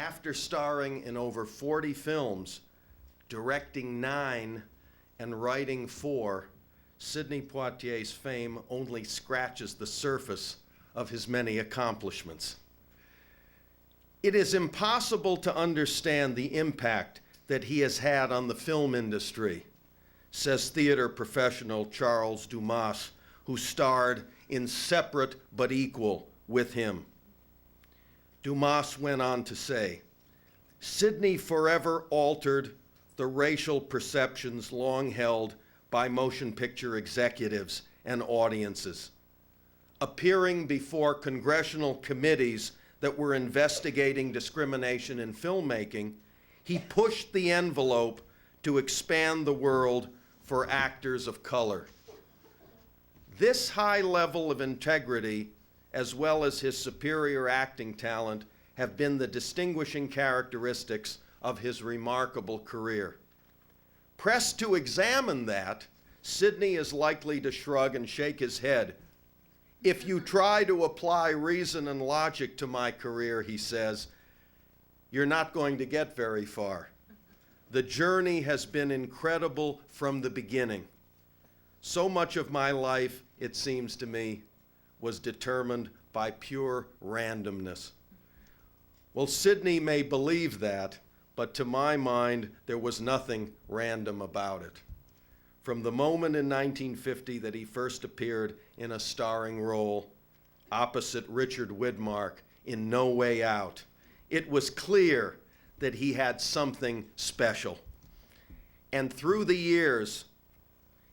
After starring in over 40 films, directing 9, and writing 4, Sidney Poitier's fame only scratches the surface of his many accomplishments. It is impossible to understand the impact that he has had on the film industry, says theater professional Charles Dumas, who starred in Separate but Equal with him. Dumas went on to say, Sidney forever altered the racial perceptions long held by motion picture executives and audiences. Appearing before congressional committees that were investigating discrimination in filmmaking, he pushed the envelope to expand the world for actors of color. This high level of integrity, as well as his superior acting talent, have been the distinguishing characteristics of his remarkable career. Pressed to examine that, Sidney is likely to shrug and shake his head. If you try to apply reason and logic to my career, he says, you're not going to get very far. The journey has been incredible from the beginning. So much of my life, it seems to me, was determined by pure randomness. Well, Sidney may believe that, but to my mind, there was nothing random about it. From the moment in 1950 that he first appeared in a starring role opposite Richard Widmark in No Way Out, it was clear that he had something special. And through the years,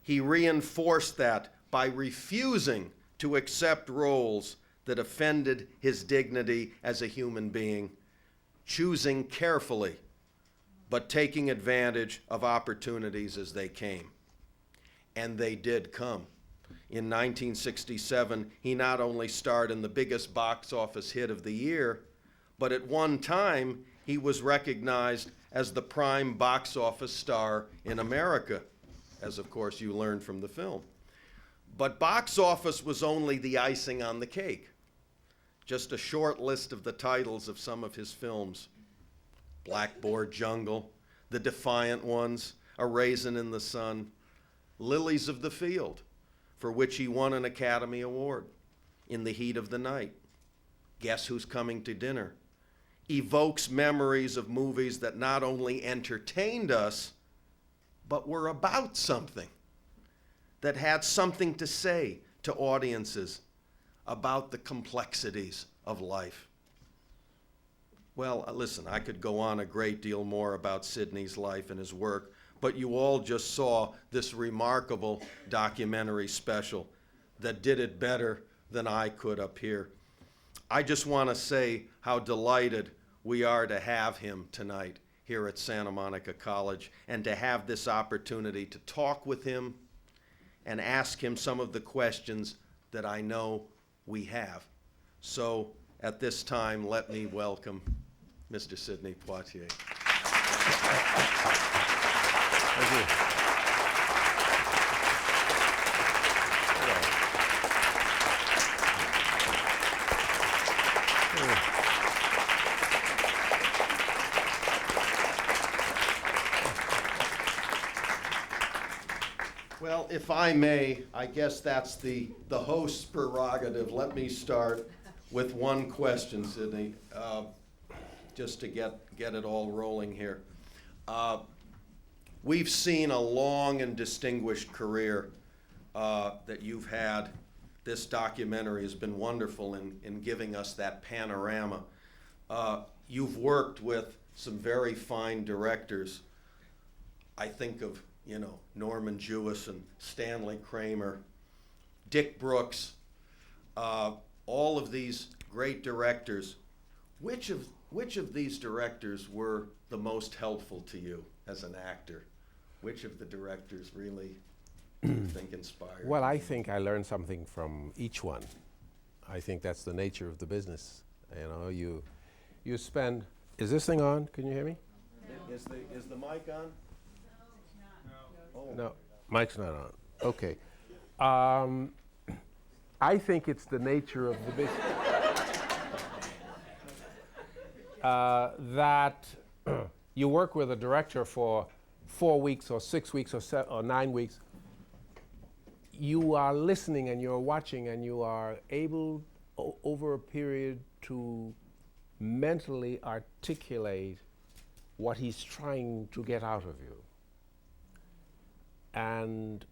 he reinforced that by refusing to accept roles that offended his dignity as a human being, choosing carefully, but taking advantage of opportunities as they came. And they did come. In 1967, he not only starred in the biggest box office hit of the year, but at one time, he was recognized as the prime box office star in America, as of course you learned from the film. But box office was only the icing on the cake. Just a short list of the titles of some of his films: Blackboard Jungle, The Defiant Ones, A Raisin in the Sun, Lilies of the Field, for which he won an Academy Award, In the Heat of the Night, Guess Who's Coming to Dinner, evokes memories of movies that not only entertained us, but were about something, that had something to say to audiences about the complexities of life. Well, listen, I could go on a great deal more about Sidney's life and his work, but you all just saw this remarkable documentary special that did it better than I could up here. I just want to say how delighted we are to have him tonight here at Santa Monica College, and to have this opportunity to talk with him and ask him some of the questions that I know we have. So at this time, let me welcome Mr. Sidney Poitier. Thank you. Well, if I may, I guess that's the host's prerogative. Let me start with one question, Sidney, just to get it all rolling here. We've seen a long and distinguished career that you've had. This documentary has been wonderful in giving us that panorama. You've worked with some very fine directors. I think of, Norman Jewison, Stanley Kramer, Dick Brooks, all of these great directors. Which of these directors were the most helpful to you as an actor? Which of the directors really you think inspired? Well, I think I learned something from each one. I think that's the nature of the business. You spend. Is this thing on? Can you hear me? No. Is the mic on? No, mic's not on. Okay. I think it's the nature of the business. that you work with a director for 4 weeks or 6 weeks or 9 weeks, you are listening and you're watching and you are able over a period to mentally articulate what he's trying to get out of you. And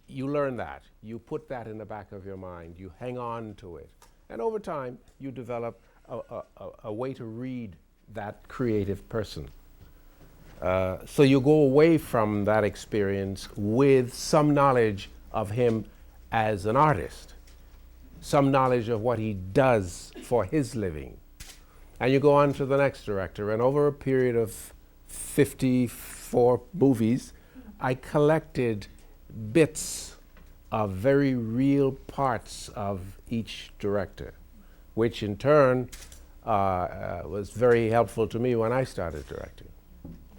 you learn that. You put that in the back of your mind. You hang on to it. And over time, you develop a way to read that creative person. So you go away from that experience with some knowledge of him as an artist, some knowledge of what he does for his living. And you go on to the next director, and over a period of 54 movies, I collected bits of very real parts of each director, which in turn was very helpful to me when I started directing.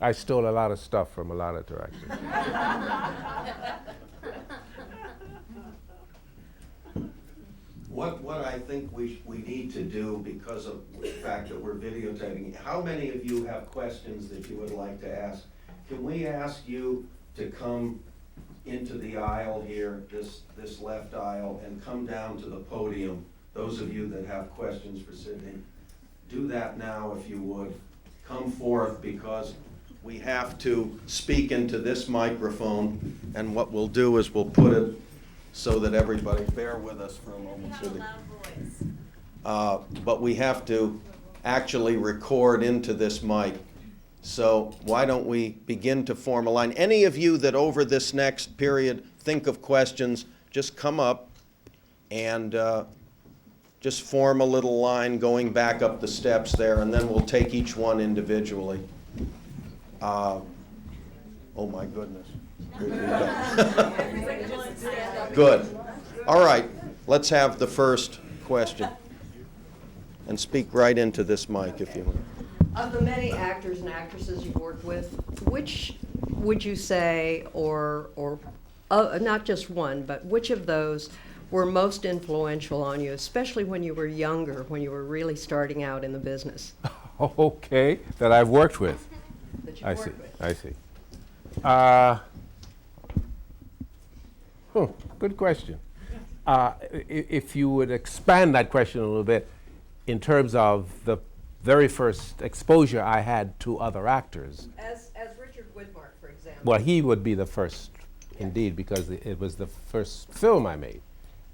I stole a lot of stuff from a lot of directors. What I think we need to do, because of the fact that we're videotaping, how many of you have questions that you would like to ask? Can we ask you to come into the aisle here, this left aisle, and come down to the podium? Those of you that have questions for Sidney, do that now if you would. Come forth, because we have to speak into this microphone, and what we'll do is we'll put it so that everybody, bear with us for a moment. You have a loud voice. But we have to actually record into this mic. So why don't we begin to form a line? Any of you that over this next period think of questions, just come up and just form a little line going back up the steps there, and then we'll take each one individually. Oh my goodness. Good. All right, let's have the first question. And speak right into this mic if you want. Of the many actors and actresses you've worked with, which would you say, or not just one, but which of those were most influential on you, especially when you were younger, when you were really starting out in the business? Okay, that I've worked with. That you've I worked see, with? I see. Good question. If you would expand that question a little bit in terms of the very first exposure I had to other actors. As Richard Widmark, for example. Well, he would be the first, indeed, because it was the first film I made.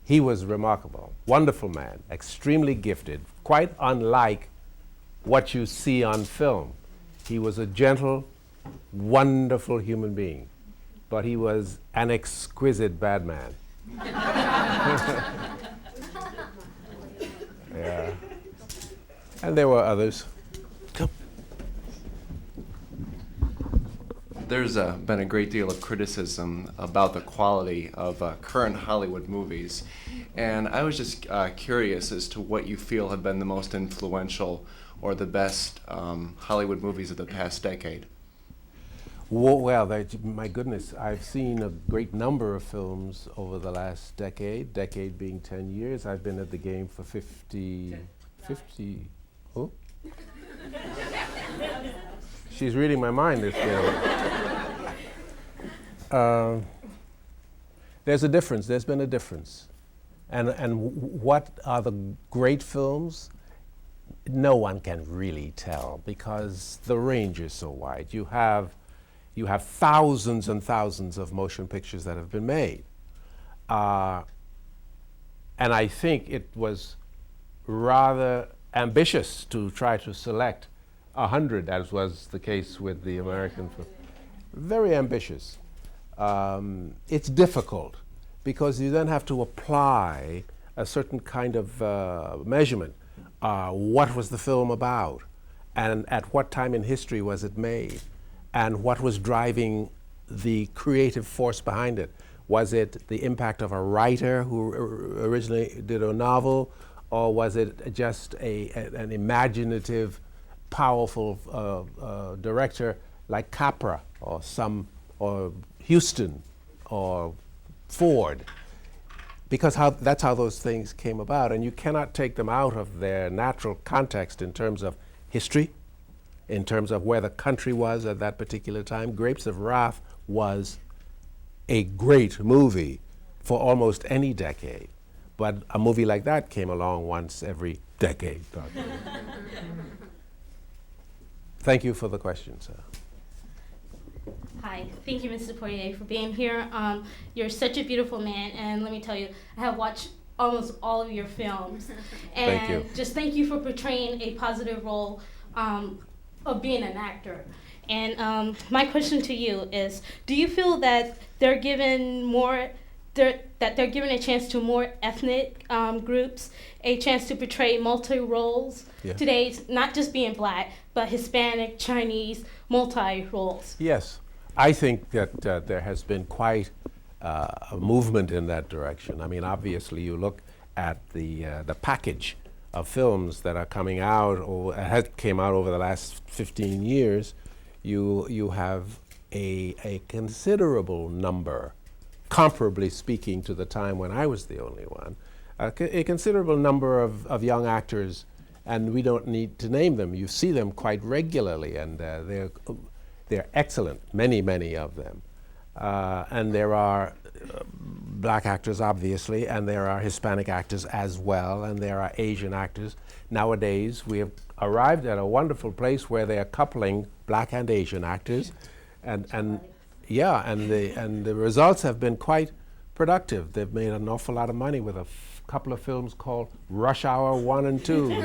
He was remarkable, wonderful man, extremely gifted, quite unlike what you see on film. He was a gentle, wonderful human being, but he was an exquisite bad man. Yeah. And there were others. Come. There's been a great deal of criticism about the quality of current Hollywood movies, and I was just curious as to what you feel have been the most influential or the best Hollywood movies of the past decade. Well, my goodness, I've seen a great number of films over the last decade being 10 years. I've been at the game for 50, who? She's reading my mind, this girl. There's a difference, there's been a difference. And what are the great films? No one can really tell, because the range is so wide. You have thousands and thousands of motion pictures that have been made. And I think it was rather ambitious to try to select 100, as was the case with the American film. Very ambitious. It's difficult, because you then have to apply a certain kind of measurement. What was the film about? And at what time in history was it made? And what was driving the creative force behind it? Was it the impact of a writer who originally did a novel, or was it just an imaginative, powerful director like Capra or Houston or Ford? Because that's how those things came about, and you cannot take them out of their natural context in terms of history, in terms of where the country was at that particular time. Grapes of Wrath was a great movie for almost any decade. But a movie like that came along once every decade. Thank you for the question, sir. Hi, thank you, Mr. Poitier, for being here. You're such a beautiful man, and let me tell you, I have watched almost all of your films. And Thank you. just thank you for portraying a positive role of being an actor. And my question to you is, do you feel that they're given more, that they're given a chance to more ethnic groups, a chance to portray multi-roles today, not just being black, but Hispanic, Chinese, multi-roles? Yes, I think that there has been quite a movement in that direction. I mean, obviously, you look at the package of films that are coming out or came out over the last 15 years. You have a considerable number, comparably speaking to the time when I was the only one, a considerable number of young actors, and we don't need to name them. You see them quite regularly, and they're excellent, many of them. And there are black actors, obviously, and there are Hispanic actors as well, and there are Asian actors. Nowadays, we have arrived at a wonderful place where they are coupling black and Asian actors, and the results have been quite productive. They've made an awful lot of money with a couple of films called Rush Hour 1 and 2.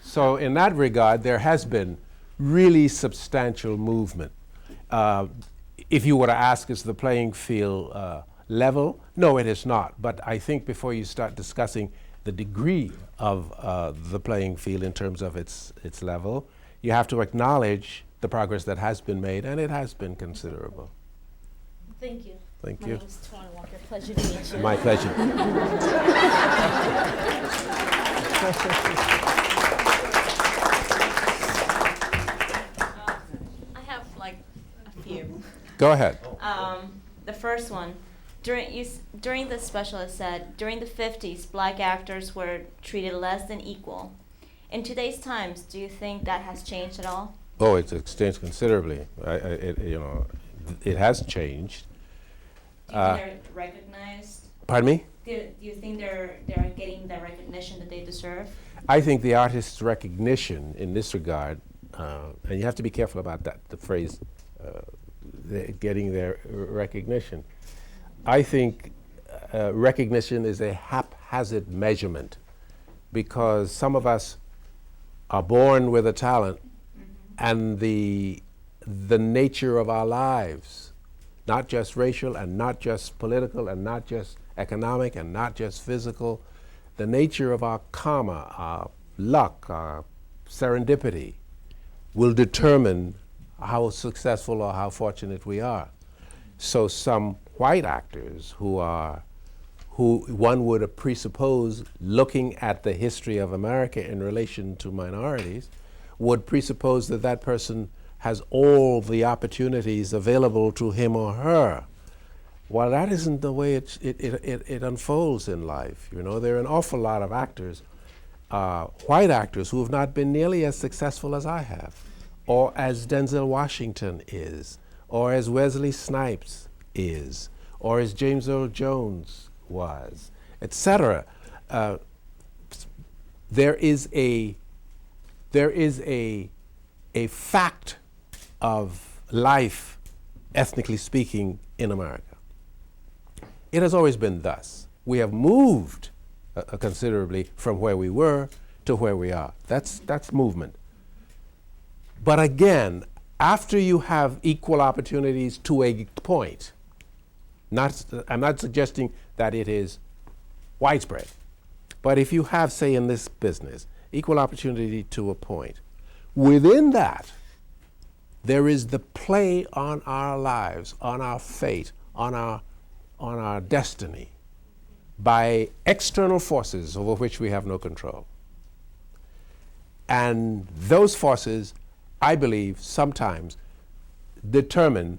So in that regard, there has been really substantial movement. If you were to ask, is the playing field level? No, it is not. But I think before you start discussing the degree of the playing field in terms of its level, you have to acknowledge the progress that has been made, and it has been considerable. Thank you. Thank My you. name is Tawana Walker. Pleasure to meet you. My pleasure. I have like a few. Go ahead. The first one, during the specialist said, during the 50s, black actors were treated less than equal. In today's times, do you think that has changed at all? Oh, it's changed considerably. It has changed. Do you think they're recognized? Pardon me? Do you think they're getting the recognition that they deserve? I think the artist's recognition in this regard, and you have to be careful about that, the phrase, getting their recognition. I think recognition is a haphazard measurement, because some of us are born with a talent, and the nature of our lives, not just racial and not just political and not just economic and not just physical, the nature of our karma, our luck, our serendipity will determine how successful or how fortunate we are. So some white actors who one would presuppose, looking at the history of America in relation to minorities, would presuppose that that person has all the opportunities available to him or her. Well, that isn't the way it unfolds in life. You know, there are an awful lot of actors, white actors, who have not been nearly as successful as I have, or as Denzel Washington is, or as Wesley Snipes is, or as James Earl Jones was, etc. There is a fact of life, ethnically speaking, in America. It has always been thus. We have moved considerably from where we were to where we are. That's movement. But again, after you have equal opportunities to a point, I'm not suggesting that it is widespread, but if you have, say in this business, equal opportunity to a point, within that, there is the play on our lives, on our fate, on our destiny, by external forces over which we have no control. And those forces, I believe, sometimes determine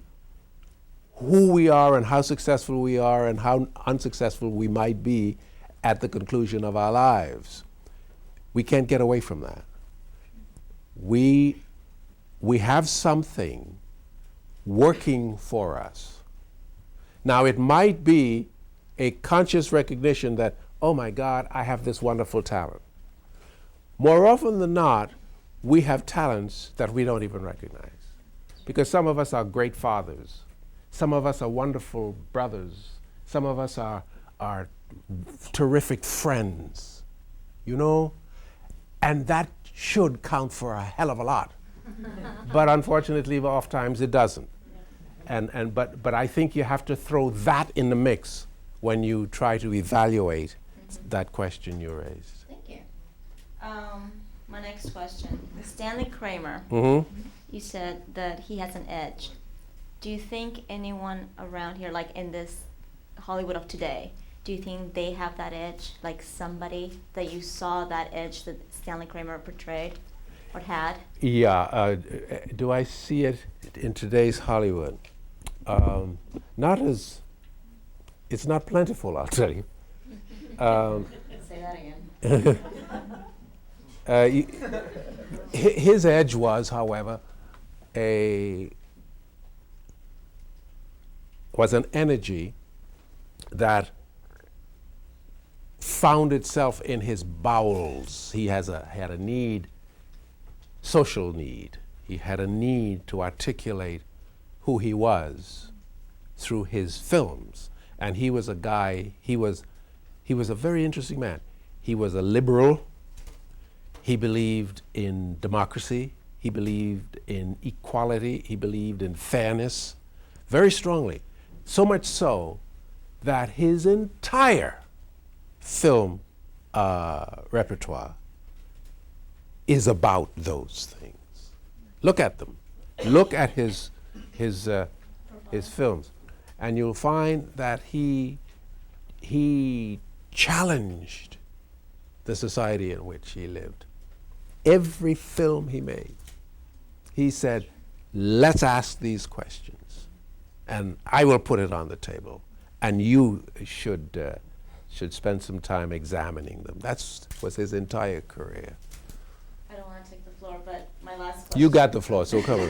who we are and how successful we are and how unsuccessful we might be at the conclusion of our lives. We can't get away from that. We have something working for us. Now, it might be a conscious recognition that, oh my God, I have this wonderful talent. More often than not, we have talents that we don't even recognize. Because some of us are great fathers. Some of us are wonderful brothers. Some of us are terrific friends, you know? And that should count for a hell of a lot. But unfortunately, oftentimes it doesn't. But I think you have to throw that in the mix when you try to evaluate that question you raised. Thank you. My next question. Stanley Kramer, you said that he has an edge. Do you think anyone around here, like in this Hollywood of today, do you think they have that edge? Like somebody that you saw that edge that Stanley Kramer portrayed or had? Yeah, do I see it in today's Hollywood? Not as, it's not plentiful, I'll tell you. Say that again. His edge was, however, was an energy that found itself in his bowels. He had a need, social need. He had a need to articulate who he was through his films. And he was a guy, he was a very interesting man. He was a liberal. He believed in democracy. He believed in equality. He believed in fairness very strongly. So much so that his entire film repertoire is about those things. Look at them. Look at his films, and you'll find that he challenged the society in which he lived. Every film he made, he said, let's ask these questions, and I will put it on the table, and you should spend some time examining them. That was his entire career. I don't want to take the floor, but my last question. You got the floor, so come on.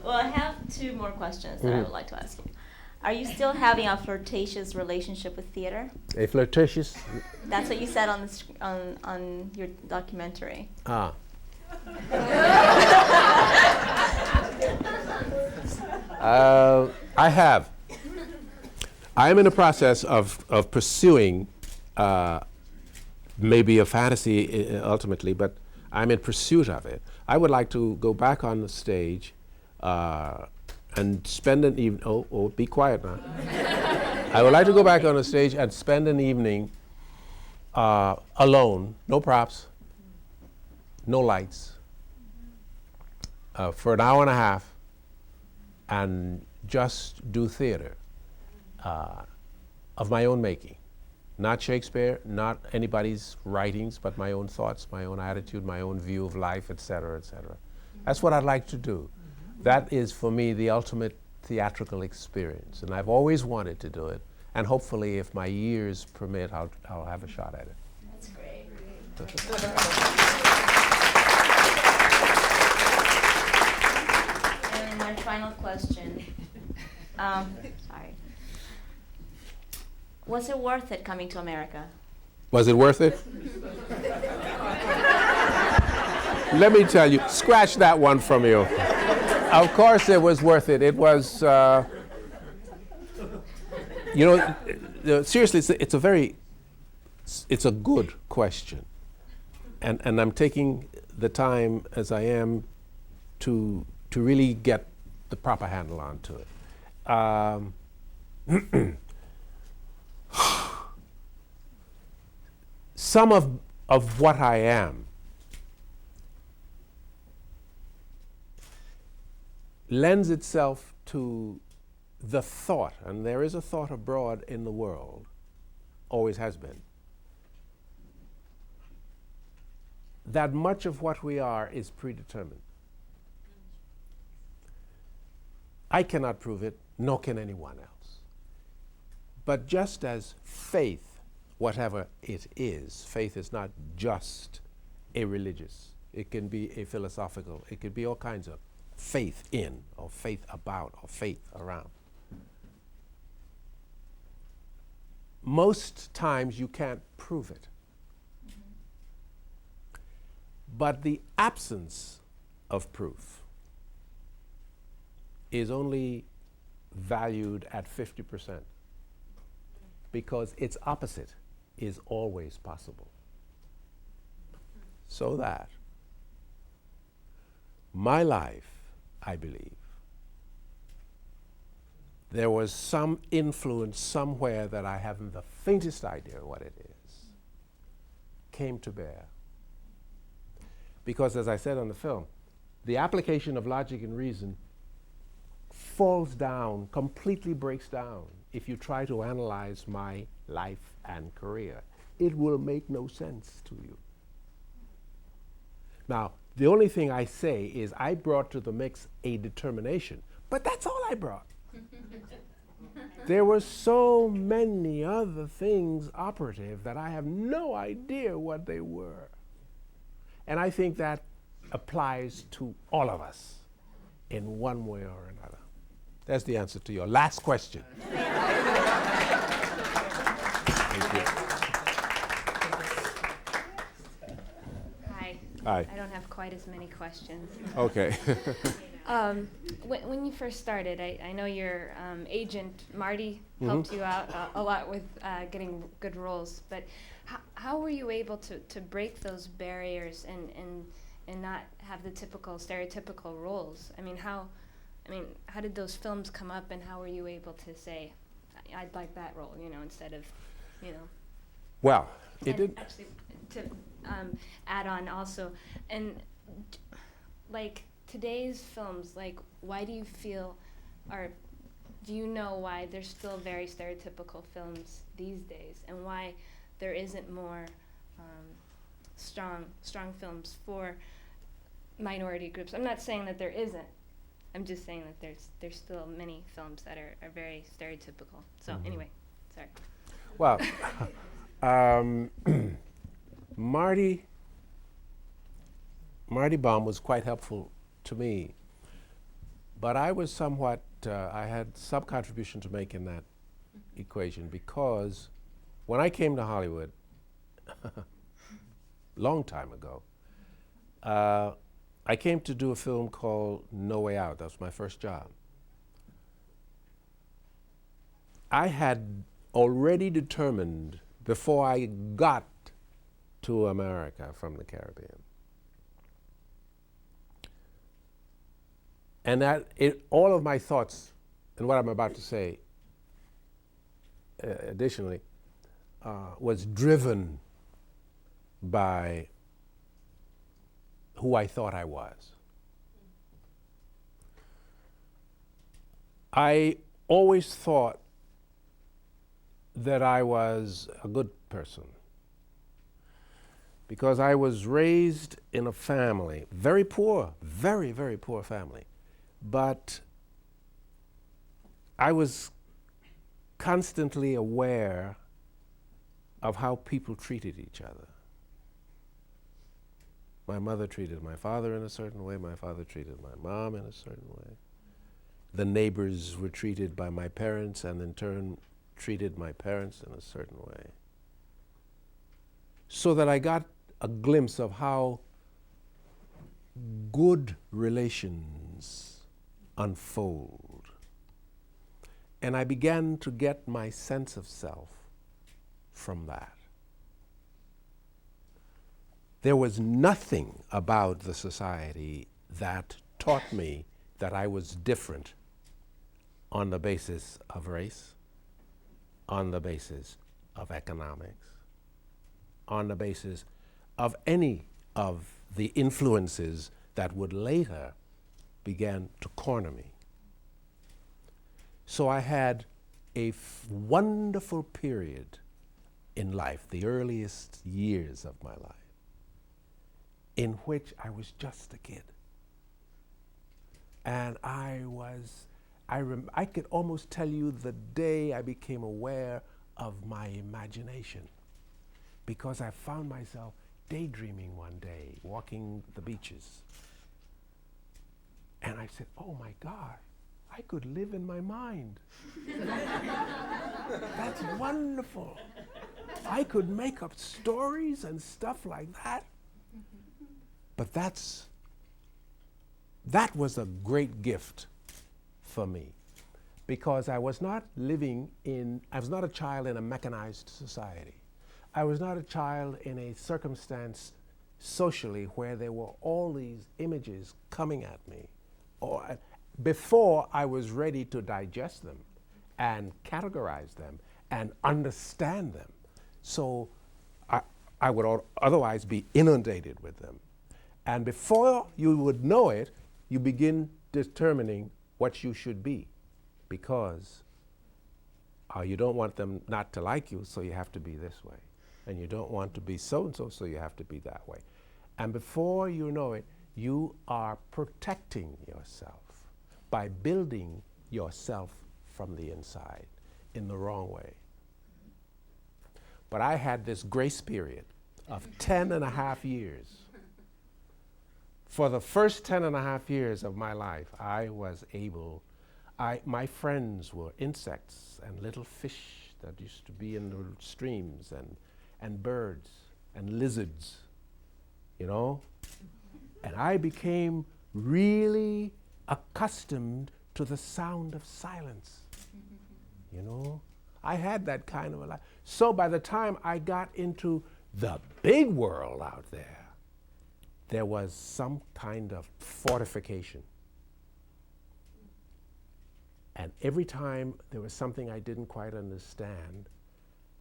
Well, I have two more questions that I would like to ask you. Are you still having a flirtatious relationship with theater? A flirtatious? That's what you said on on your documentary. Ah. I have. I am in the process of pursuing maybe a fantasy ultimately, but I'm in pursuit of it. I would like to go back on the stage and spend an evening. Oh, be quiet now. I would like to go back on the stage and spend an evening alone, no props, no lights, for an hour and a half, and just do theater of my own making. Not Shakespeare, not anybody's writings, but my own thoughts, my own attitude, my own view of life, et cetera, et cetera. That's what I'd like to do. That is, for me, the ultimate theatrical experience, and I've always wanted to do it, and hopefully, if my years permit, I'll have a shot at it. That's great. And my final question. Sorry. Was it worth it coming to America? Was it worth it? Let me tell you, scratch that one from you. Of course it was worth it. It was, seriously, it's a good question. And I'm taking the time as I am to really get the proper handle onto it. Some of what I am lends itself to the thought, and there is a thought abroad in the world, always has been, that much of what we are is predetermined. I cannot prove it, nor can anyone else. But just as faith whatever it is. Faith is not just a religious. It can be a philosophical. It could be all kinds of faith in, or faith about, or faith around. Most times you can't prove it. But the absence of proof is only valued at 50%, because its opposite is always possible. So that my life, I believe, there was some influence somewhere that I haven't the faintest idea what it is, came to bear. Because as I said on the film, the application of logic and reason falls down, completely breaks down, if you try to analyze my life and career. It will make no sense to you. Now, the only thing I say is I brought to the mix a determination, but that's all I brought. There were so many other things operative that I have no idea what they were. And I think that applies to all of us in one way or another. That's the answer to your last question. Thank you. Hi. Hi. I don't have quite as many questions. Okay. When you first started, I know your agent, Marty, helped you out a lot with getting good roles, but how were you able to break those barriers and not have the typical stereotypical roles? I mean, how did those films come up, and how were you able to say, I'd like that role, instead of, Well, it And did. actually, to add on also, and like today's films, like why do you feel, or do you know why there's still very stereotypical films these days, and why there isn't more strong films for minority groups? I'm not saying that there isn't. I'm just saying that there's still many films that are very stereotypical. So anyway, sorry. Well, Marty Baum was quite helpful to me, but I was somewhat, I had some contribution to make in that equation, because when I came to Hollywood, long time ago, I came to do a film called No Way Out. That was my first job. I had already determined before I got to America from the Caribbean, and that all of my thoughts and what I'm about to say additionally was driven by who I thought I was. I always thought that I was a good person, because I was raised in a family, very poor, very, very poor family, but I was constantly aware of how people treated each other. My mother treated my father in a certain way, my father treated my mom in a certain way. The neighbors were treated by my parents, and in turn treated my parents in a certain way. So that I got a glimpse of how good relations unfold. And I began to get my sense of self from that. There was nothing about the society that taught me that I was different on the basis of race, on the basis of economics, on the basis of any of the influences that would later begin to corner me. So I had a wonderful period in life, the earliest years of my life, in which I was just a kid. And I could almost tell you the day I became aware of my imagination. because I found myself daydreaming one day, walking the beaches. And I said, oh my God, I could live in my mind. That's wonderful. I could make up stories and stuff like that. But that was a great gift for me, because I was not a child in a mechanized society. I was not a child in a circumstance socially where there were all these images coming at me, or before I was ready to digest them and categorize them and understand them. So I would otherwise be inundated with them. And before you would know it, you begin determining what you should be, because you don't want them not to like you, so you have to be this way. And you don't want to be so-and-so, so you have to be that way. And before you know it, you are protecting yourself by building yourself from the inside in the wrong way. But I had this grace period of 10 and a half years. For the first 10 and a half years of my life, I was able, my friends were insects and little fish that used to be in the streams, and birds and lizards, you know? And I became really accustomed to the sound of silence, you know? I had that kind of a life. So by the time I got into the big world out there was some kind of fortification. And every time there was something I didn't quite understand,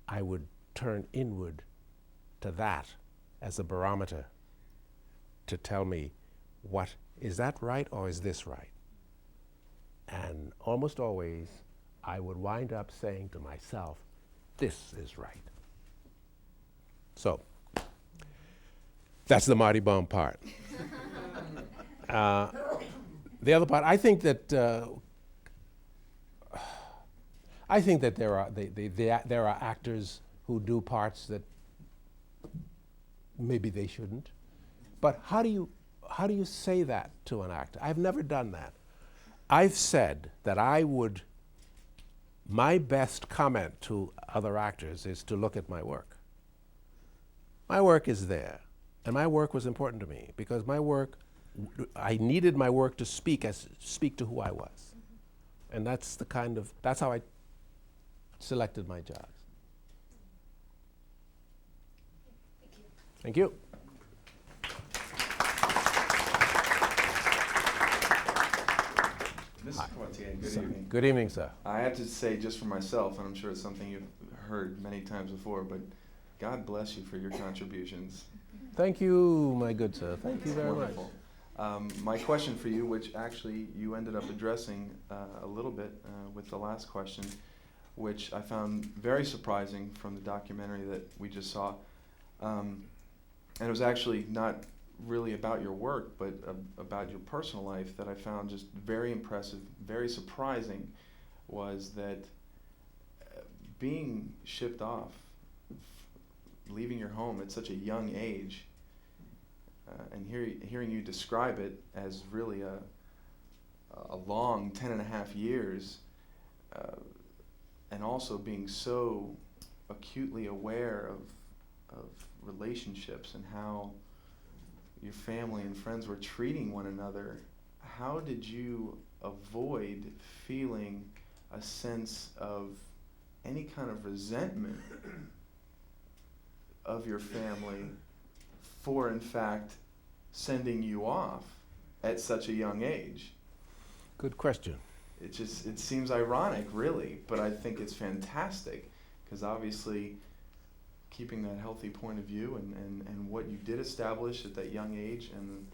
I would turn inward to that as a barometer to tell me, what, is that right or is this right? And almost always, I would wind up saying to myself, this is right. So, that's the Marty Baum part. The other part, I think that there are actors who do parts that maybe they shouldn't. But how do you say that to an actor? I've never done that. I've said that my best comment to other actors is to look at my work. My work is there, and my work was important to me because my work, I needed my work to speak to who I was. And that's how I selected my jobs. Thank you. Mr. Poitier, good evening. Good evening, sir. I have to say, just for myself, and I'm sure it's something you've heard many times before, but God bless you for your contributions. Thank you, my good sir. Thank you very Wonderful. My question for you, which actually you ended up addressing a little bit with the last question, which I found very surprising from the documentary that we just saw. And it was actually not really about your work, but about your personal life, that I found just very impressive, very surprising, was that being shipped off, leaving your home at such a young age, and hearing you describe it as really a long 10 and a half years, and also being so acutely aware of relationships and how your family and friends were treating one another, how did you avoid feeling a sense of any kind of resentment of your family for, in fact, sending you off at such a young age? Good question. It seems ironic, really, but I think it's fantastic, because obviously keeping that healthy point of view and what you did establish at that young age, and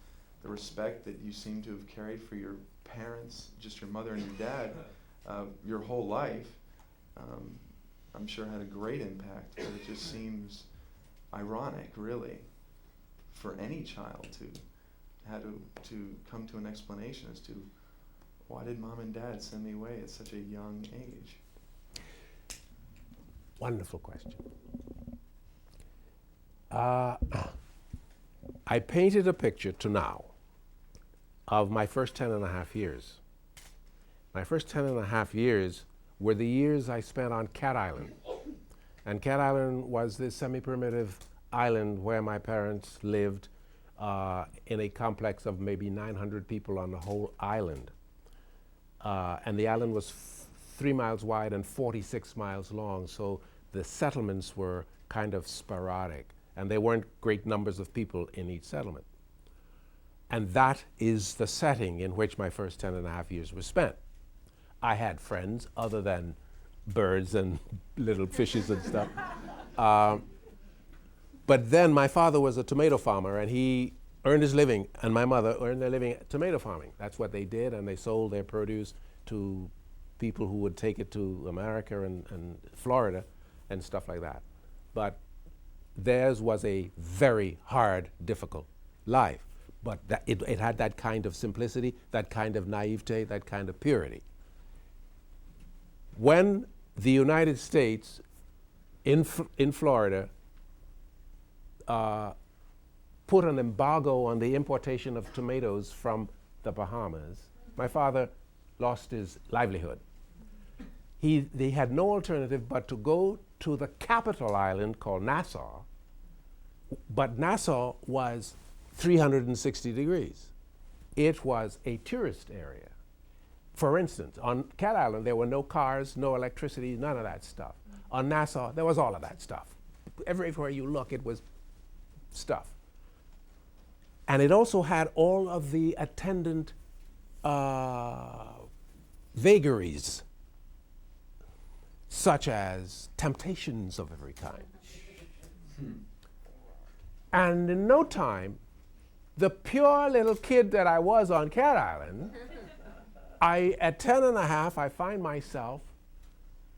the respect that you seem to have carried for your parents, just your mother and your dad, your whole life, I'm sure had a great impact. But it just seems ironic, really, for any child to come to an explanation as to why did mom and dad send me away at such a young age. Wonderful question. I painted a picture to now of my first 10 and a half years. My first 10 and a half years were the years I spent on Cat Island. And Cat Island was this semi-primitive island where my parents lived in a complex of maybe 900 people on the whole island. And the island was 3 miles wide and 46 miles long, so the settlements were kind of sporadic, and there weren't great numbers of people in each settlement. And that is the setting in which my first 10 and a half years were spent. I had friends other than birds and little fishes and stuff. But then my father was a tomato farmer, and he earned his living, and my mother earned their living tomato farming. That's what they did, and they sold their produce to people who would take it to America and Florida and stuff like that. But theirs was a very hard, difficult life. But it had that kind of simplicity, that kind of naivete, that kind of purity. When the United States in Florida put an embargo on the importation of tomatoes from the Bahamas, my father lost his livelihood. They had no alternative but to go to the capital island called Nassau, but Nassau was 360 degrees. It was a tourist area. For instance, on Cat Island, there were no cars, no electricity, none of that stuff. On Nassau, there was all of that stuff. Everywhere you look, it was stuff. And it also had all of the attendant vagaries, such as temptations of every kind. And in no time, the pure little kid that I was on Cat Island, at 10 and a half, I find myself,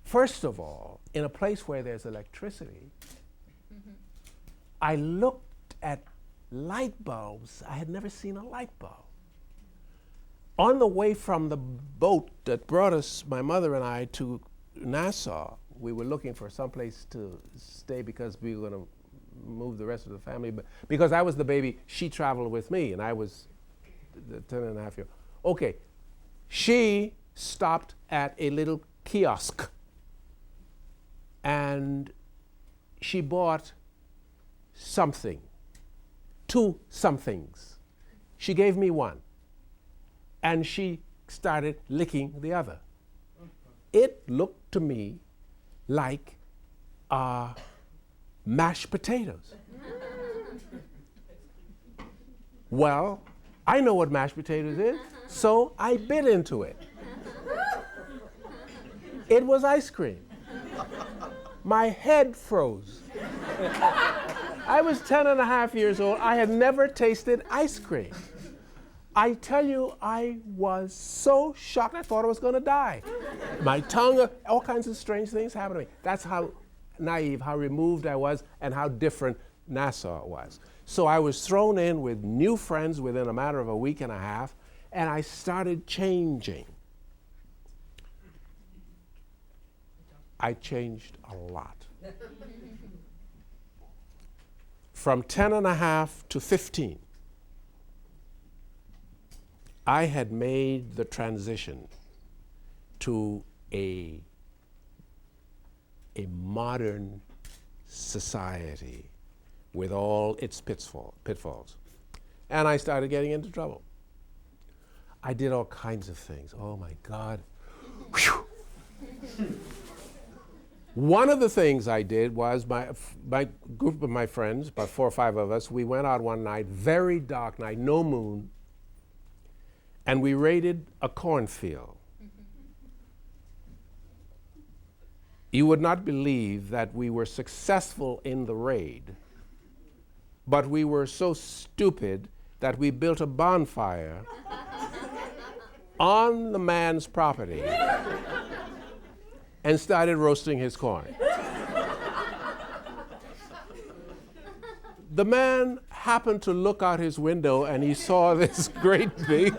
first of all, in a place where there's electricity. I looked at light bulbs. I had never seen a light bulb. On the way from the boat that brought us, my mother and I, to Nassau, we were looking for someplace to stay because we were going to move the rest of the family. But because I was the baby, she traveled with me, and I was the 10 and a half year. Okay, she stopped at a little kiosk, and she bought something, 2 somethings. She gave me one, and she started licking the other. It looked to me like mashed potatoes. Well, I know what mashed potatoes is, so I bit into it. It was ice cream. My head froze. I was 10 and a half years old. I had never tasted ice cream. I tell you, I was so shocked, I thought I was going to die. My tongue, all kinds of strange things happened to me. That's how naive, how removed I was, and how different Nassau was. So I was thrown in with new friends within a matter of a week and a half, and I started changing. I changed a lot. From 10 and a half to 15, I had made the transition to a modern society with all its pitfalls. And I started getting into trouble. I did all kinds of things. Oh my God. Whew. One of the things I did was my group of my friends, about 4 or 5 of us, we went out one night, very dark night, no moon, and we raided a cornfield. You would not believe that we were successful in the raid, but we were so stupid that we built a bonfire on the man's property and started roasting his corn. The man happened to look out his window and he saw this great big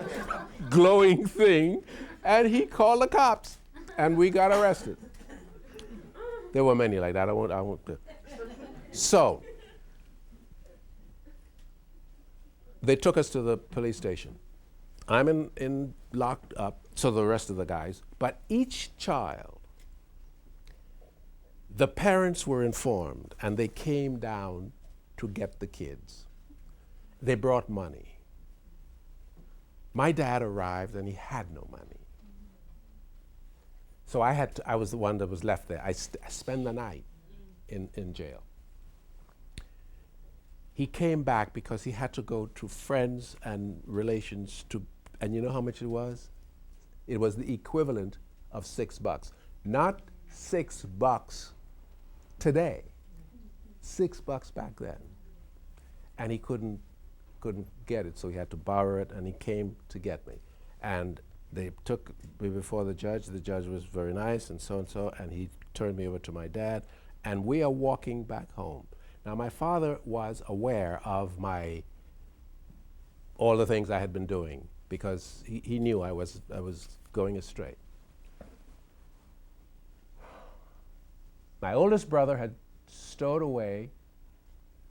glowing thing, and he called the cops, and we got arrested. There were many like that. I won't. So, they took us to the police station. I'm in locked up, so the rest of the guys, but each child, the parents were informed, and they came down to get the kids. They brought money. My dad arrived, and he had no money. So I was the one that was left there. I spent the night in jail. He came back because he had to go to friends and relations and you know how much it was? It was the equivalent of $6. Not $6 today. $6 back then. And he couldn't get it, so he had to borrow it, and he came to get me. And they took me before the judge. The judge was very nice, and so, and he turned me over to my dad, and we are walking back home. Now, my father was aware of all the things I had been doing, because he knew I was going astray. My oldest brother had stowed away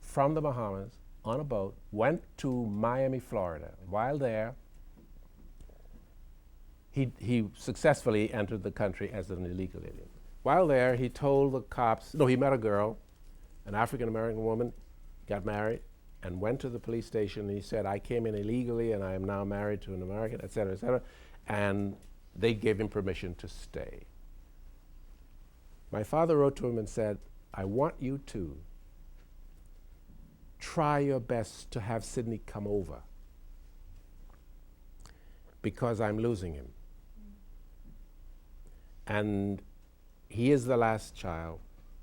from the Bahamas on a boat, went to Miami, Florida. While there, he successfully entered the country as an illegal alien. While there, he told the cops, he met a girl, an African-American woman, got married, and went to the police station, and he said, I came in illegally, and I am now married to an American, et cetera, and they gave him permission to stay. My father wrote to him and said, I want you to try your best to have Sidney come over, because I'm losing him. And he is the last child,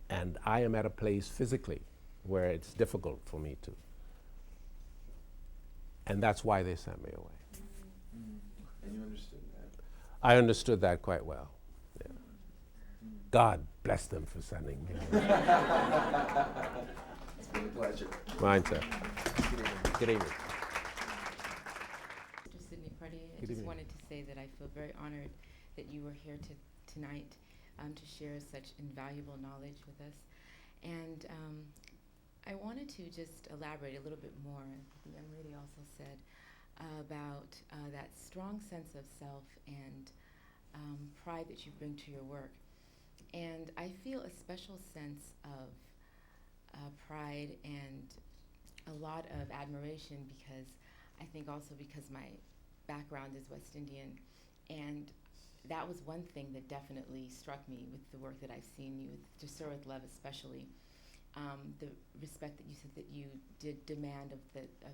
and I am at a place physically where it's difficult for me to. And that's why they sent me away. And you understood that? I understood that quite well. Yeah. God bless them for sending me. It's been a pleasure. Mine, sir. Good evening. Good evening. Mr. Sidney Poitier, I Good just evening. wanted to say that I feel very honored that you were here tonight to share such invaluable knowledge with us. And I wanted to just elaborate a little bit more. The young lady also said about that strong sense of self and pride that you bring to your work. And I feel a special sense of pride and a lot of admiration, because I think also because my background is West Indian, and that was one thing that definitely struck me with the work that I've seen you to serve with love, especially the respect that you said that you did demand of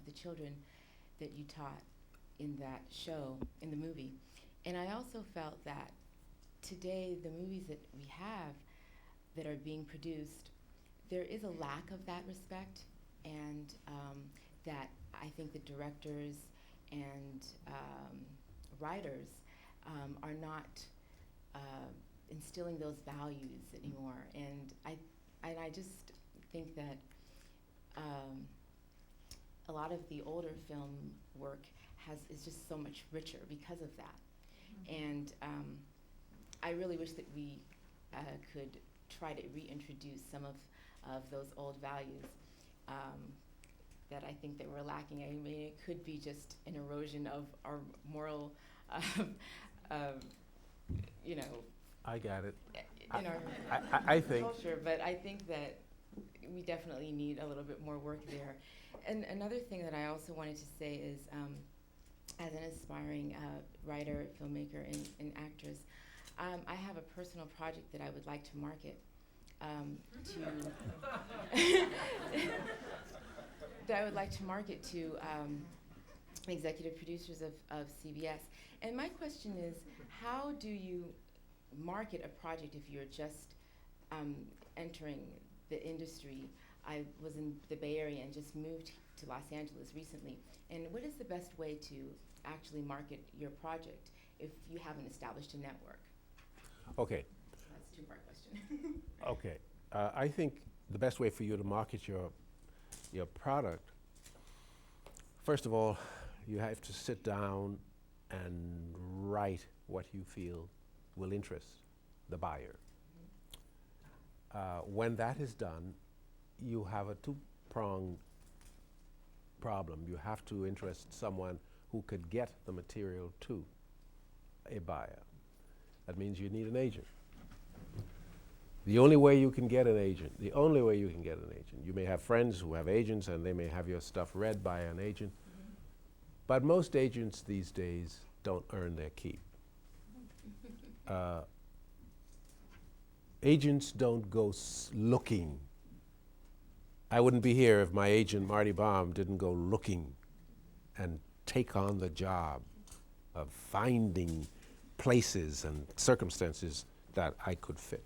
the children that you taught in that show, in the movie. And I also felt that today the movies that we have that are being produced, there is a lack of that respect, and that I think the directors and writers are not instilling those values anymore. And I just think that a lot of the older film work is just so much richer because of that. And I really wish that we could try to reintroduce some of those old values that I think that we're lacking. I mean, it could be just an erosion of our moral, I got it. in our I think. culture, but I think that we definitely need a little bit more work there. And another thing that I also wanted to say is, as an aspiring writer, filmmaker, and actress, I have a personal project that I would like to market to executive producers of CBS. And my question is, how do you market a project if you're just entering the industry? I was in the Bay Area and just moved to Los Angeles recently. And what is the best way to actually market your project if you haven't established a network? Okay. That's a two-part question. Okay. I think the best way for you to market your product, first of all, you have to sit down and write what you feel will interest the buyer. When that is done, you have a two-pronged problem. You have to interest someone who could get the material to a buyer. That means you need an agent. The only way you can get an agent, you may have friends who have agents and they may have your stuff read by an agent, but most agents these days don't earn their keep. Agents don't go looking. I wouldn't be here if my agent, Marty Baum, didn't go looking and take on the job of finding places and circumstances that I could fit.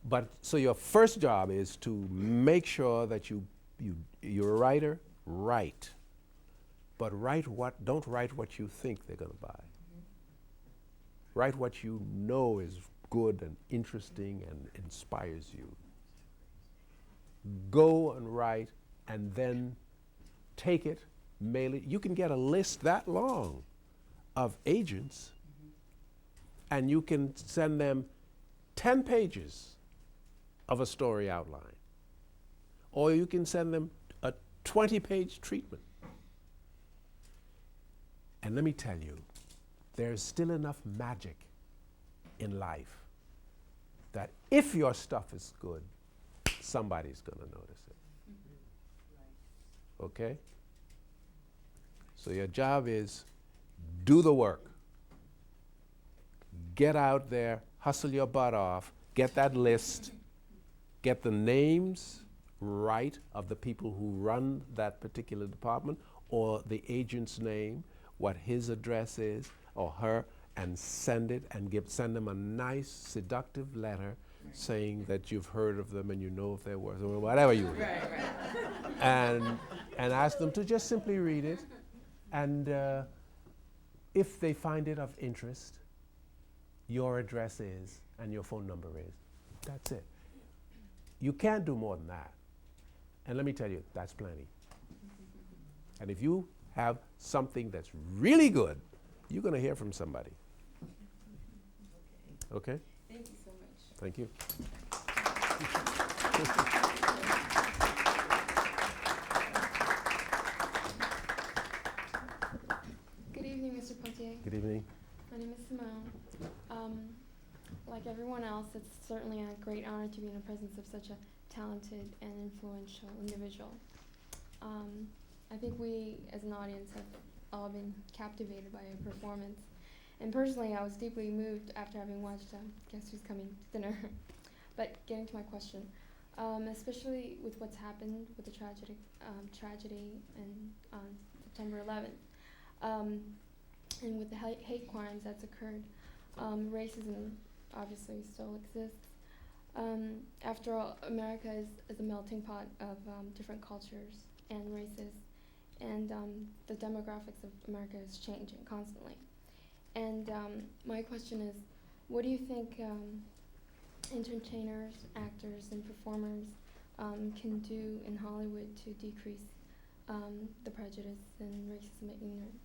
But so your first job is to make sure that you're a writer, write. But don't write what you think they're going to buy. Write what you know is good and interesting and inspires you. Go and write, and then take it, mail it. You can get a list that long of agents, and you can send them 10 pages of a story outline. Or you can send them a 20-page treatment. And let me tell you, there's still enough magic in life that if your stuff is good, somebody's going to notice it. Okay? So your job is do the work. Get out there, hustle your butt off, get that list, get the names right of the people who run that particular department, or the agent's name, what his address is, or her, and send it, and send them a nice, seductive letter saying that you've heard of them and you know if they're worth it, or whatever you do. And ask them to just simply read it, and if they find it of interest, your address is, and your phone number is. That's it. You can't do more than that. And let me tell you, that's plenty. And if you have something that's really good, you're going to hear from somebody. Okay? Thank you so much. Thank you. Good evening, Mr. Poitier. Good evening. My name is Simone. Like everyone else, it's certainly a great honor to be in the presence of such a talented and influential individual. I think we, as an audience, have all been captivated by your performance. And personally, I was deeply moved after having watched Guess Who's Coming to Dinner. But getting to my question, especially with what's happened with the tragedy on September 11th, and with the hate crimes that's occurred, racism obviously still exists. After all, America is a melting pot of different cultures and races, and the demographics of America is changing constantly. And my question is, what do you think entertainers, actors, and performers can do in Hollywood to decrease the prejudice and racism and ignorance?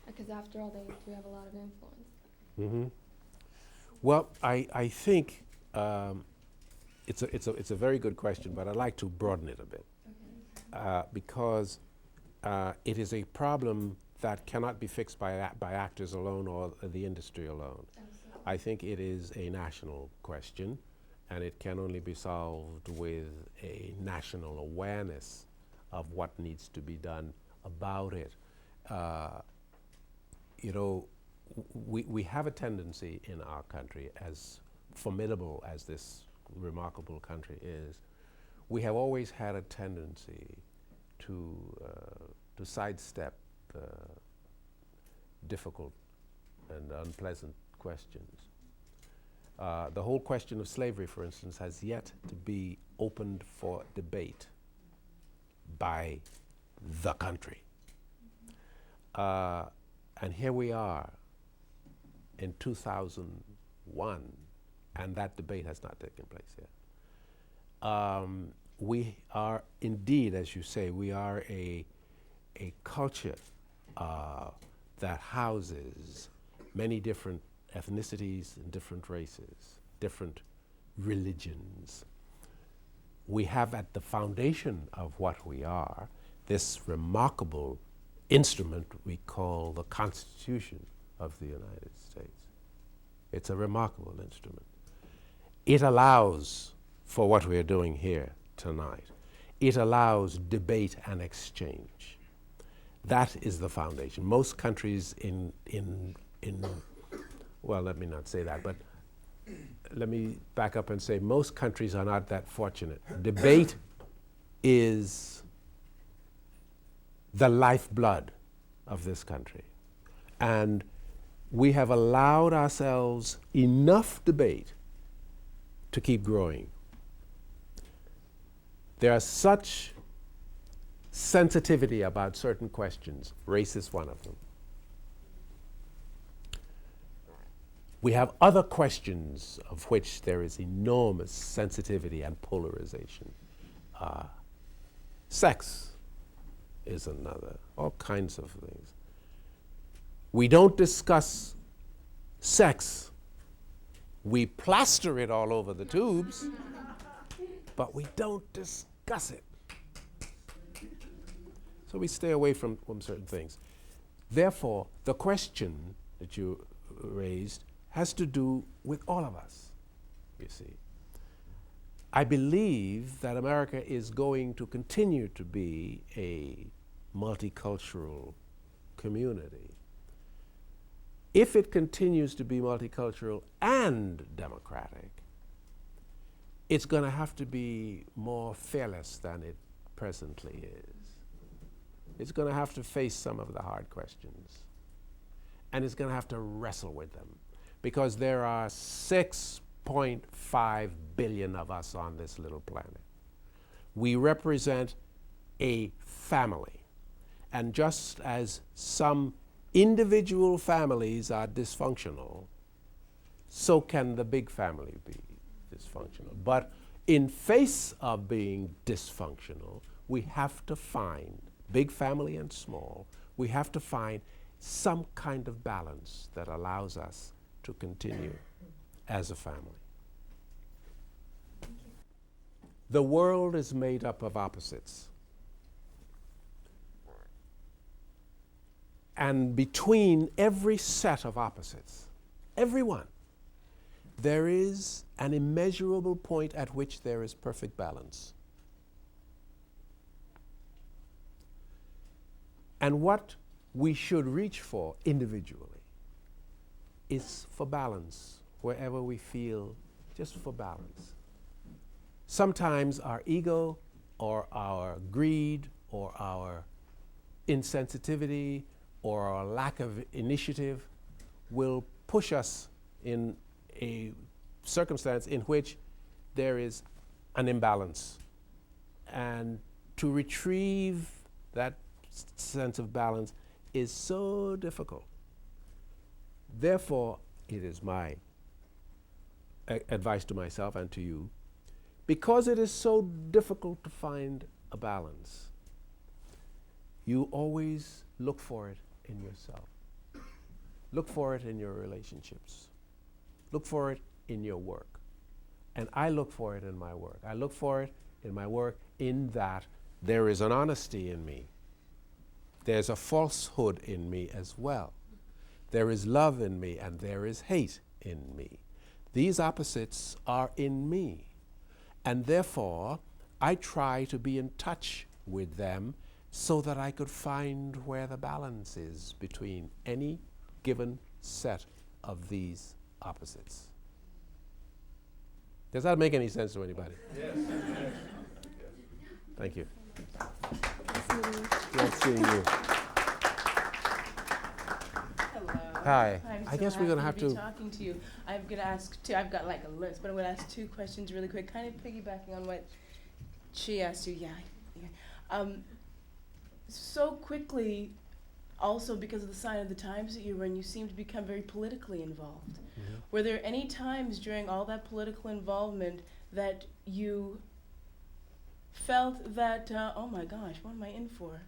Because after all, they do have a lot of influence. Mm-hmm. Well, I think it's a very good question, but I'd like to broaden it a bit. Okay. Because it is a problem that cannot be fixed by actors alone or the industry alone. Absolutely. I think it is a national question, and it can only be solved with a national awareness of what needs to be done about it. You know, we have a tendency in our country, as formidable as this remarkable country is, we have always had a tendency to sidestep difficult and unpleasant questions. The whole question of slavery, for instance, has yet to be opened for debate by the country. And here we are in 2001, and that debate has not taken place yet. We are indeed, as you say, we are a culture that houses many different ethnicities and different races, different religions. we have at the foundation of what we are this remarkable instrument we call the Constitution of the United States. It's a remarkable instrument. It allows for what we're doing here tonight. It allows debate and exchange. That is the foundation. Most countries well, let me not say that, but let me back up and say most countries are not that fortunate. Debate is the lifeblood of this country. And we have allowed ourselves enough debate to keep growing. There is such sensitivity about certain questions. Race is one of them. We have other questions of which there is enormous sensitivity and polarization. Sex is another, all kinds of things. We don't discuss sex. We plaster it all over the tubes, but we don't discuss it. So we stay away from certain things. Therefore, the question that you raised has to do with all of us, you see. I believe that America is going to continue to be a multicultural community. If it continues to be multicultural and democratic, it's going to have to be more fearless than it presently is. It's going to have to face some of the hard questions. And it's going to have to wrestle with them. Because there are 6.5 billion of us on this little planet. We represent a family. And just as some individual families are dysfunctional, so can the big family be dysfunctional. But in face of being dysfunctional, we have to find, big family and small, we have to find some kind of balance that allows us to continue as a family. The world is made up of opposites. And between every set of opposites, every one, there is an immeasurable point at which there is perfect balance. And what we should reach for individually is for balance, wherever we feel, just for balance. Sometimes our ego or our greed or our insensitivity or our lack of initiative will push us in a circumstance in which there is an imbalance. And to retrieve that sense of balance is so difficult. Therefore, it is my advice to myself and to you, because it is so difficult to find a balance, you always look for it in yourself. Look for it in your relationships. Look for it in your work. And I look for it in my work. I look for it in my work in that there is an honesty in me. There's a falsehood in me as well. There is love in me and there is hate in me. These opposites are in me. And therefore, I try to be in touch with them so that I could find where the balance is between any given set of these opposites. Does that make any sense to anybody? Yes. Thank you. Nice seeing you. Hi. I guess we're going to have to. Talking to you. I'm going to ask two. I've got like a list, but I'm going to ask two questions really quick, kind of piggybacking on what she asked you. Yeah. So quickly, also because of the sign of the times that you were in, you seem to become very politically involved. Mm-hmm. Were there any times during all that political involvement that you felt that, oh my gosh, what am I in for?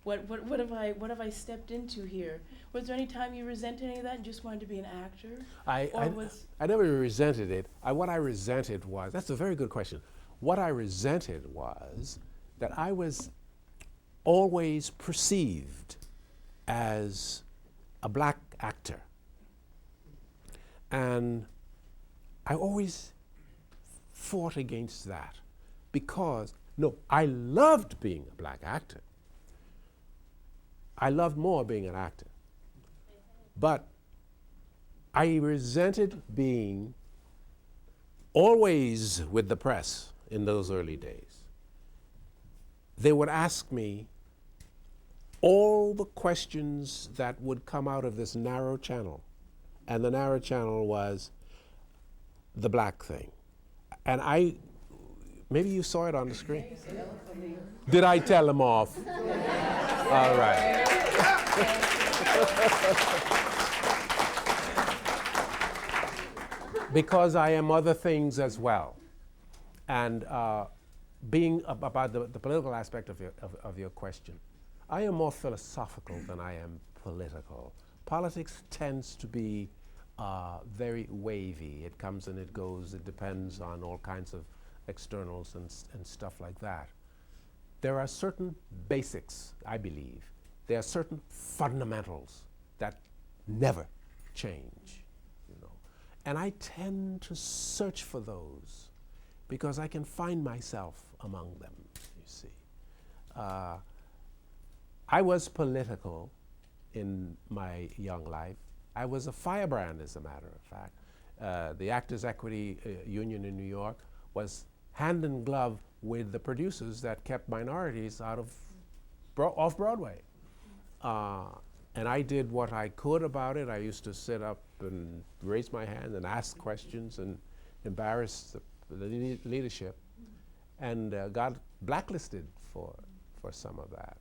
What have I stepped into here? Was there any time you resented any of that and just wanted to be an actor? I never resented it. What I resented was, that's a very good question. What I resented was that I was always perceived as a black actor. And I always fought against that because, no, I loved being a black actor. I loved more being an actor. But I resented being always with the press in those early days. They would ask me all the questions that would come out of this narrow channel. And the narrow channel was the black thing. And maybe you saw it on the screen. Did I tell them off? All right. Because I am other things as well. And being about the political aspect of your question, I am more philosophical than I am political. Politics tends to be very wavy. It comes and it goes. It depends on all kinds of externals and stuff like that. There are certain basics, I believe. There are certain fundamentals that never change, you know. And I tend to search for those because I can find myself among them, you see. I was political in my young life. I was a firebrand, as a matter of fact. The Actors' Equity Union in New York was hand in glove with the producers that kept minorities out of off Broadway. And I did what I could about it. I used to sit up and raise my hand and ask questions and embarrass the leadership, and got blacklisted for some of that.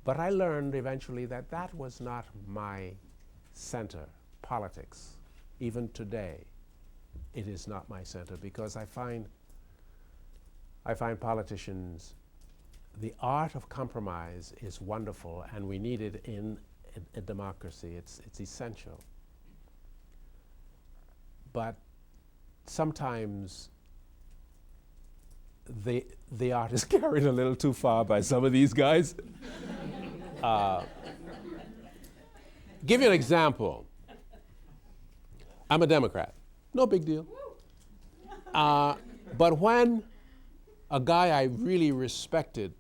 But I learned eventually that that was not my center, politics. Even today, it is not my center, because I find politicians, the art of compromise is wonderful, and we need it in a democracy. It's essential. But sometimes the art is carried a little too far by some of these guys. Give you an example. I'm a Democrat. No big deal. But when a guy I really respected,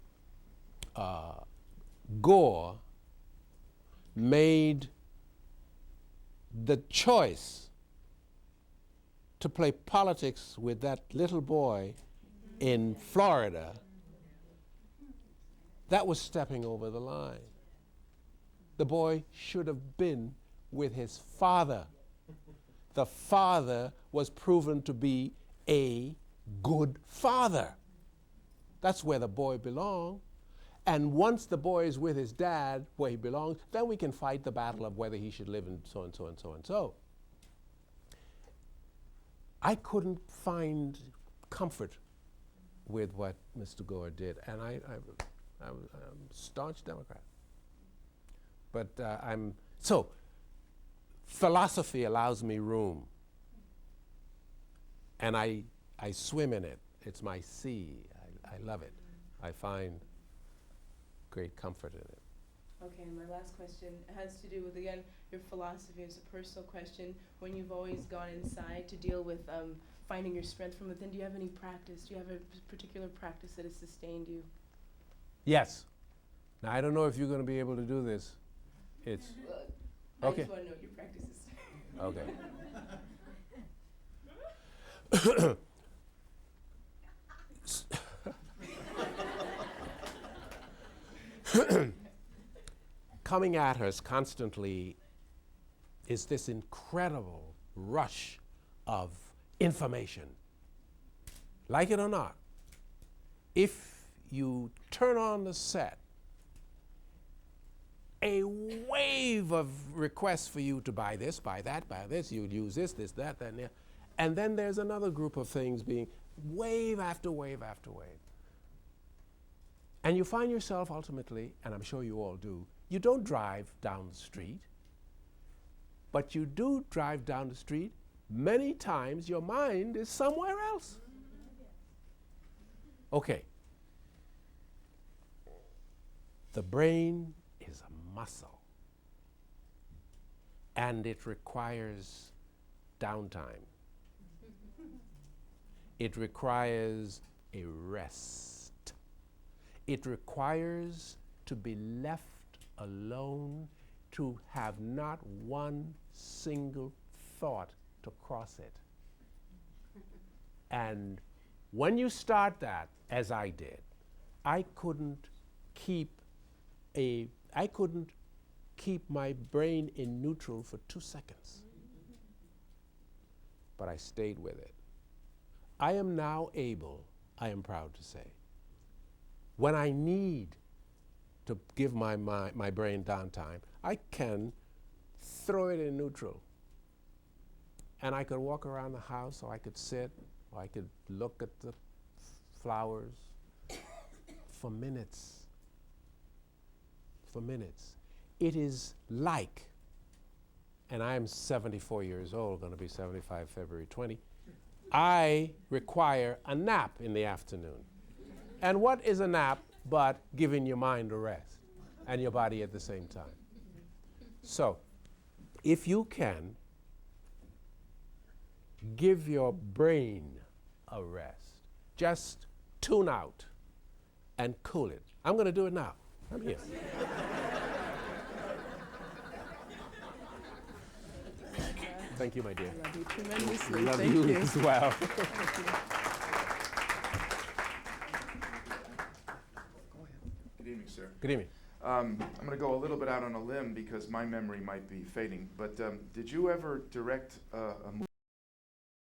Gore, made the choice to play politics with that little boy in Florida, that was stepping over the line. The boy should have been with his father. The father was proven to be a good father. That's where the boy belonged. And once the boy is with his dad, where he belongs, then we can fight the battle of whether he should live in so and so and so and so. I couldn't find comfort with what Mr. Gore did, and I'm a staunch Democrat. But so philosophy allows me room, and I swim in it. It's my sea. I love it. I find great comfort in it. Okay, and my last question has to do with, again, your philosophy. It's a personal question. When you've always gone inside to deal with finding your strength from within, do you have any practice? Do you have a particular practice that has sustained you? Yes. Now, I don't know if you're going to be able to do this. It's I okay. just want to know what your practice is. Okay. Coming at us constantly is this incredible rush of information. Like it or not, if you turn on the set, a wave of requests for you to buy this, buy that, buy this, you'll use this, that, and that. And then there's another group of things being wave after wave after wave. And you find yourself ultimately, and I'm sure you all do, you don't drive down the street, but you do drive down the street. Many times your mind is somewhere else. Okay. The brain is a muscle, and it requires downtime. It requires a rest. It requires to be left alone, to have not one single thought to cross it. And when you start that, as I did, I couldn't keep my brain in neutral for 2 seconds. But I stayed with it. I am now able, I am proud to say, when I need to give my brain downtime, I can throw it in neutral. And I could walk around the house, or I could sit, or I could look at the flowers for minutes. For minutes. It is like, and I am 74 years old, going to be 75 February 20, I require a nap in the afternoon. And what is a nap but giving your mind a rest and your body at the same time? So, if you can give your brain a rest, just tune out and cool it. I'm going to do it now. I'm here. Thank you, my dear. Love you tremendously. Love Thank you you. as well. Good evening, sir. Good evening. I'm going to go a little bit out on a limb because my memory might be fading. But did you ever direct a movie?